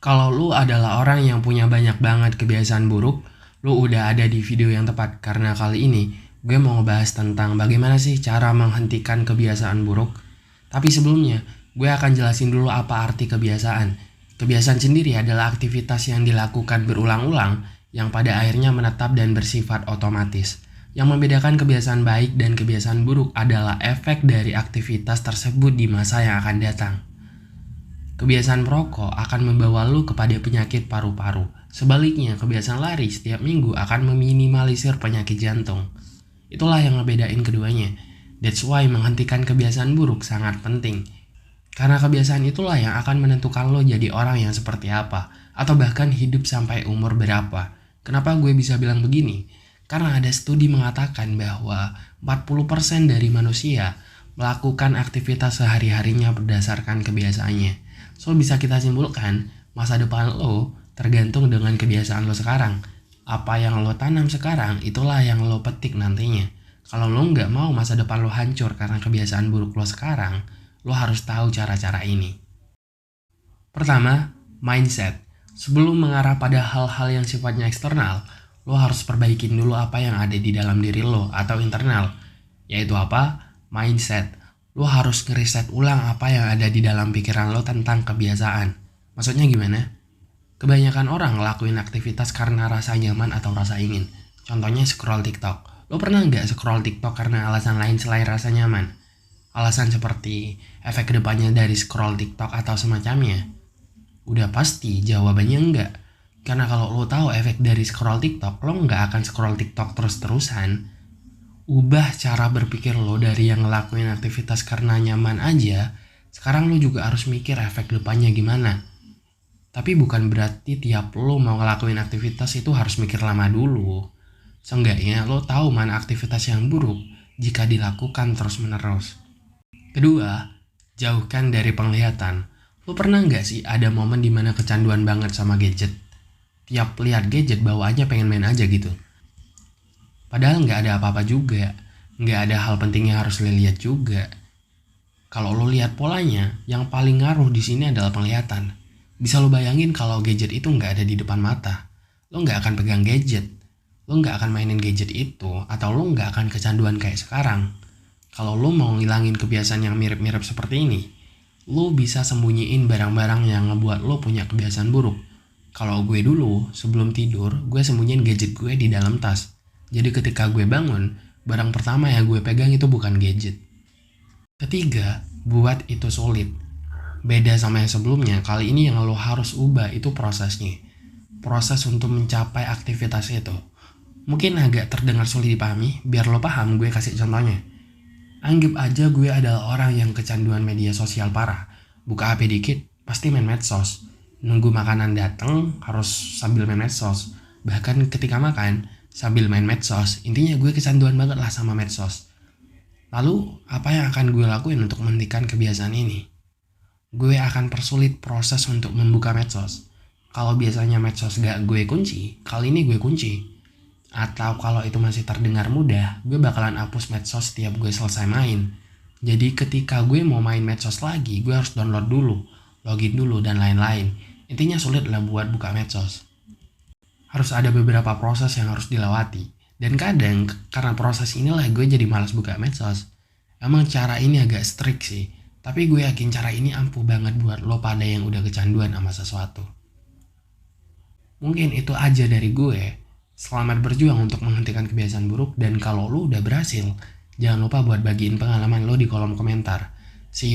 Kalau lu adalah orang yang punya banyak banget kebiasaan buruk, lu udah ada di video yang tepat. Karena kali ini gue mau ngebahas tentang bagaimana sih cara menghentikan kebiasaan buruk. Tapi sebelumnya, gue akan jelasin dulu apa arti kebiasaan. Kebiasaan sendiri adalah aktivitas yang dilakukan berulang-ulang yang pada akhirnya menetap dan bersifat otomatis. Yang membedakan kebiasaan baik dan kebiasaan buruk adalah efek dari aktivitas tersebut di masa yang akan datang. Kebiasaan merokok akan membawa lu kepada penyakit paru-paru. Sebaliknya, kebiasaan lari setiap minggu akan meminimalisir penyakit jantung. Itulah yang ngebedain keduanya. That's why menghentikan kebiasaan buruk sangat penting. Karena kebiasaan itulah yang akan menentukan lo jadi orang yang seperti apa, atau bahkan hidup sampai umur berapa. Kenapa gue bisa bilang begini? Karena ada studi mengatakan bahwa 40% dari manusia melakukan aktivitas sehari-harinya berdasarkan kebiasaannya. So bisa kita simpulkan, masa depan lo tergantung dengan kebiasaan lo sekarang. Apa yang lo tanam sekarang, itulah yang lo petik nantinya. Kalau lo nggak mau masa depan lo hancur karena kebiasaan buruk lo sekarang, lo harus tahu cara-cara ini. Pertama, mindset. Sebelum mengarah pada hal-hal yang sifatnya eksternal, lo harus perbaikin dulu apa yang ada di dalam diri lo atau internal. Yaitu apa? Mindset. Lo harus ngeriset ulang apa yang ada di dalam pikiran lo tentang kebiasaan. Maksudnya gimana? Kebanyakan orang ngelakuin aktivitas karena rasa nyaman atau rasa ingin. Contohnya scroll TikTok. Lo pernah nggak scroll TikTok karena alasan lain selain rasa nyaman? Alasan seperti efek kedepannya dari scroll TikTok atau semacamnya? Udah pasti jawabannya enggak. Karena kalau lo tahu efek dari scroll TikTok, lo nggak akan scroll TikTok terus-terusan. Ubah cara berpikir lo dari yang ngelakuin aktivitas karena nyaman aja, sekarang lo juga harus mikir efek depannya gimana. Tapi bukan berarti tiap lo mau ngelakuin aktivitas itu harus mikir lama dulu. Seenggaknya lo tahu mana aktivitas yang buruk jika dilakukan terus-menerus. Kedua, jauhkan dari penglihatan. Lo pernah nggak sih ada momen dimana kecanduan banget sama gadget? Tiap lihat gadget bawaannya pengen main aja gitu. Padahal nggak ada apa-apa juga, nggak ada hal penting yang harus lo lihat juga. Kalau lo lihat polanya, yang paling ngaruh di sini adalah penglihatan. Bisa lo bayangin kalau gadget itu nggak ada di depan mata, lo nggak akan pegang gadget, lo nggak akan mainin gadget itu, atau lo nggak akan kecanduan kayak sekarang. Kalau lo mau ngilangin kebiasaan yang mirip-mirip seperti ini, lo bisa sembunyiin barang-barang yang ngebuat lo punya kebiasaan buruk. Kalau gue dulu, sebelum tidur, gue sembunyiin gadget gue di dalam tas. Jadi ketika gue bangun, barang pertama yang gue pegang itu bukan gadget. Ketiga, buat itu sulit. Beda sama yang sebelumnya, kali ini yang lo harus ubah itu prosesnya. Proses untuk mencapai aktivitas itu. Mungkin agak terdengar sulit dipahami, biar lo paham gue kasih contohnya. Anggap aja gue adalah orang yang kecanduan media sosial parah. Buka HP dikit, pasti main medsos. Nunggu makanan datang, harus sambil main medsos. Bahkan ketika makan, sambil main medsos. Intinya gue kecanduan banget lah sama medsos. Lalu apa yang akan gue lakuin untuk menghentikan kebiasaan ini? Gue akan persulit proses untuk membuka medsos. Kalau biasanya medsos gak gue kunci, kali ini gue kunci. Atau kalau itu masih terdengar mudah, gue bakalan hapus medsos setiap gue selesai main. Jadi ketika gue mau main medsos lagi, gue harus download dulu, login dulu, dan lain-lain. Intinya sulit lah buat buka medsos. Harus ada beberapa proses yang harus dilewati. Dan kadang karena proses inilah gue jadi malas buka medsos. Emang cara ini agak strict sih, tapi gue yakin cara ini ampuh banget buat lo pada yang udah kecanduan sama sesuatu. Mungkin itu aja dari gue. Selamat berjuang untuk menghentikan kebiasaan buruk, dan kalau lo udah berhasil, jangan lupa buat bagiin pengalaman lo di kolom komentar. See you.